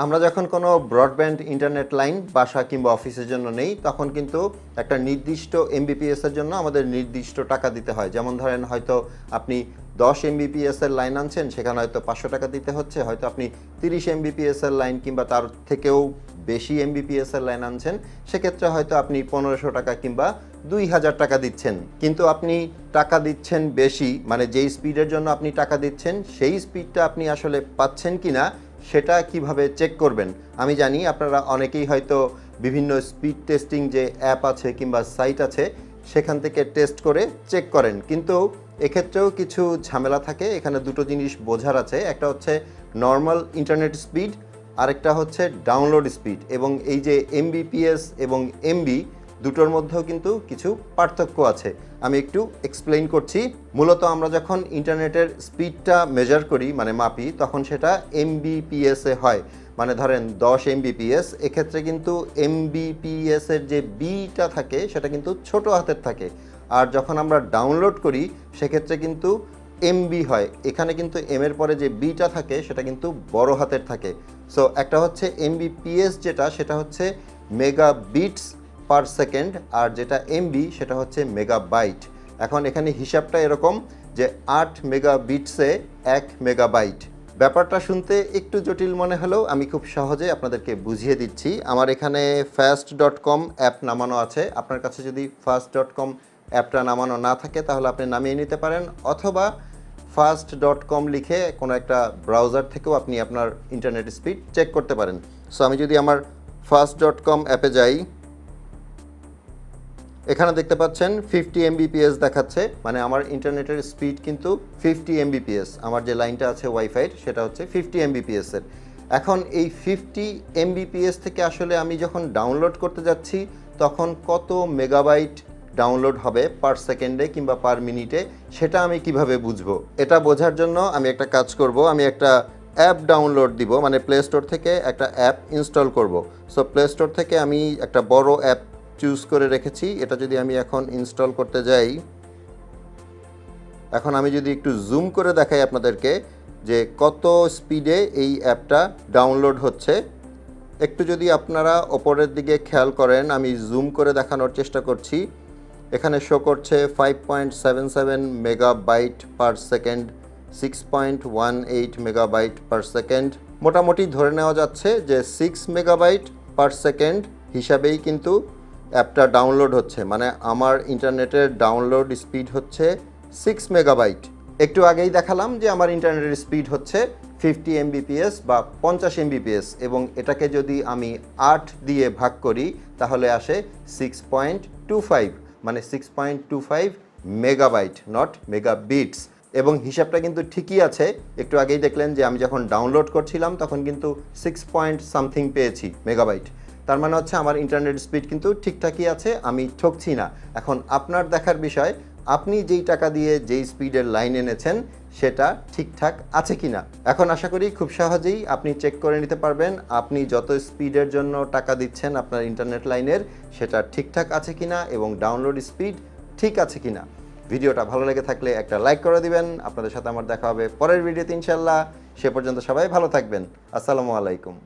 আমরা যখন কোনো ব্রডব্যান্ড ইন্টারনেট লাইন বাসা কিংবা অফিসের জন্য নেই, তখন কিন্তু একটা নির্দিষ্ট এমবিপিএস এর জন্য আমাদের নির্দিষ্ট টাকা দিতে হয়। যেমন ধরেন হয়তো আপনি 10 এমবিপিএস এর লাইন আনছেন, সেখানে হয়তো 500 টাকা দিতে হচ্ছে। হয়তো আপনি 30 এমবিপিএস এর লাইন কিংবা তার থেকেও বেশি এমবিপিএস এর লাইন আনছেন, সেক্ষেত্রে হয়তো আপনি 1500 টাকা কিংবা 2000 টাকা দিচ্ছেন। কিন্তু আপনি টাকা দিচ্ছেন বেশি, মানে যেই স্পিডের জন্য আপনি টাকা দিচ্ছেন সেই স্পিডটা আপনি আসলে পাচ্ছেন কিনা সেটা কিভাবে চেক করবেন। আমি জানি আপনারা অনেকেই হয়তো বিভিন্ন স্পিড টেস্টিং যে অ্যাপ আছে কিংবা সাইট আছে সেখান থেকে টেস্ট করে চেক করেন, কিন্তু এক্ষেত্রেও কিছু ঝামেলা থাকে। এখানে দুটো জিনিস বোঝার আছে, একটা হচ্ছে নর্মাল ইন্টারনেট স্পিড, আরেকটা হচ্ছে ডাউনলোড স্পিড। এবং এই যে এমবিপিএস এবং এমবি দুটোর মধ্যেও কিন্তু কিছু পার্থক্য আছে। আমি একটু এক্সপ্লেইন করছি। মূলত আমরা যখন ইন্টারনেটের স্পিডটা মেজার করি, মানে মাপি, তখন সেটা এমবিপিএসে হয়। মানে ধরেন 10 এমবিপিএস, এক্ষেত্রে কিন্তু এমবিপিএসের যে বিটা থাকে সেটা কিন্তু ছোট হাতের থাকে। আর যখন আমরা ডাউনলোড করি সেক্ষেত্রে কিন্তু এমবি হয়। এখানে কিন্তু এম এর পরে যে বিটা থাকে সেটা কিন্তু বড় হাতের থাকে। সো একটা হচ্ছে এমবিপিএস যেটা, সেটা হচ্ছে মেগা বিটস পার সেকেন্ড, আর যেটা এমবি সেটা হচ্ছে মেগাবাইট। এখন এখানে হিসাবটা এরকম যে 8 মেগাবিটসে 1 মেগাবাইট। ব্যাপারটা শুনতে একটু জটিল মনে হলেও আমি খুব সহজে আপনাদেরকে বুঝিয়ে দিচ্ছি। আমার এখানে fast.com অ্যাপ নামানো আছে। আপনার কাছে যদি fast.com অ্যাপটা নামানো না থাকে তাহলে আপনি নামিয়ে নিতে পারেন, অথবা fast.com লিখে কোনো একটা ব্রাউজার থেকেও আপনি আপনার ইন্টারনেট স্পিড চেক করতে পারেন। সো আমি যদি আমার fast.com অ্যাপে যাই, এখানে দেখতে পাচ্ছেন 50 এমবিপিএস দেখাচ্ছে, মানে আমার ইন্টারনেটের স্পিড কিন্তু 50 এমবিপিএস। আমার যে লাইনটা আছে ওয়াইফাইয়ের সেটা হচ্ছে 50 এমবিপিএস এর। এখন এই 50 এমবিপিএস থেকে আসলে আমি যখন ডাউনলোড করতে যাচ্ছি তখন কত মেগাবাইট ডাউনলোড হবে পার সেকেন্ডে কিংবা পার মিনিটে, সেটা আমি কিভাবে বুঝবো? এটা বোঝার জন্য আমি একটা কাজ করব, আমি একটা অ্যাপ ডাউনলোড দিব, মানে প্লে স্টোর থেকে একটা অ্যাপ ইনস্টল করব। সো প্লে স্টোর থেকে আমি একটা বড় অ্যাপ চুজ করে রেখেছি। এটা যদি আমি এখন ইনস্টল করতে যাই, এখন আমি যদি একটু জুম করে দেখাই আপনাদেরকে যে কত স্পিডে এই অ্যাপটা ডাউনলোড হচ্ছে। একটু যদি আপনারা ওপরের দিকে খেয়াল করেন, আমি জুম করে দেখানোর চেষ্টা করছি। এখানে শো করছে 5.77 megabyte per second, 6.18 megabyte per second. মোটামুটি ধরে নেওয়া যাচ্ছে যে 6 মেগাবাইট পার সেকেন্ড হিসাবেই কিন্তু অ্যাপটা ডাউনলোড হচ্ছে। মানে আমার ইন্টারনেটের ডাউনলোড স্পিড হচ্ছে 6 মেগাবাইট। একটু আগেই দেখালাম যে আমার ইন্টারনেটের স্পিড হচ্ছে 50 এমবিপিএস বা 50 এমবিপিএস, এবং এটাকে যদি আমি 8 দিয়ে ভাগ করি তাহলে আসে 6.25, মানে 6.25 মেগাবাইট, নট মেগাবিটস। এবং হিসাবটা কিন্তু ঠিকই আছে। একটু আগেই দেখলেন যে আমি যখন ডাউনলোড করছিলাম তখন কিন্তু 6 পয়েন্ট সামথিং পেয়েছি মেগাবাইট। তার মানে হচ্ছে আমার ইন্টারনেট স্পিড কিন্তু ঠিকঠাকই আছে, আমি ঠকছি না। এখন আপনার দেখার বিষয়, আপনি যেই টাকা দিয়ে যেই স্পিডের লাইন এনেছেন সেটা ঠিকঠাক আছে কিনা। এখন আশা করি খুব সহজেই আপনি চেক করে নিতে পারবেন আপনি যত স্পিডের জন্য টাকা দিচ্ছেন আপনার ইন্টারনেট লাইনের সেটা ঠিকঠাক আছে কিনা এবং ডাউনলোড স্পিড ঠিক আছে কিনা। ভিডিওটা ভালো লেগে থাকলে একটা লাইক করে দিবেন। আপনাদের সাথে আমার দেখা হবে পরের ভিডিওতে ইনশাল্লাহ। সে পর্যন্ত সবাই ভালো থাকবেন। আসসালামু আলাইকুম।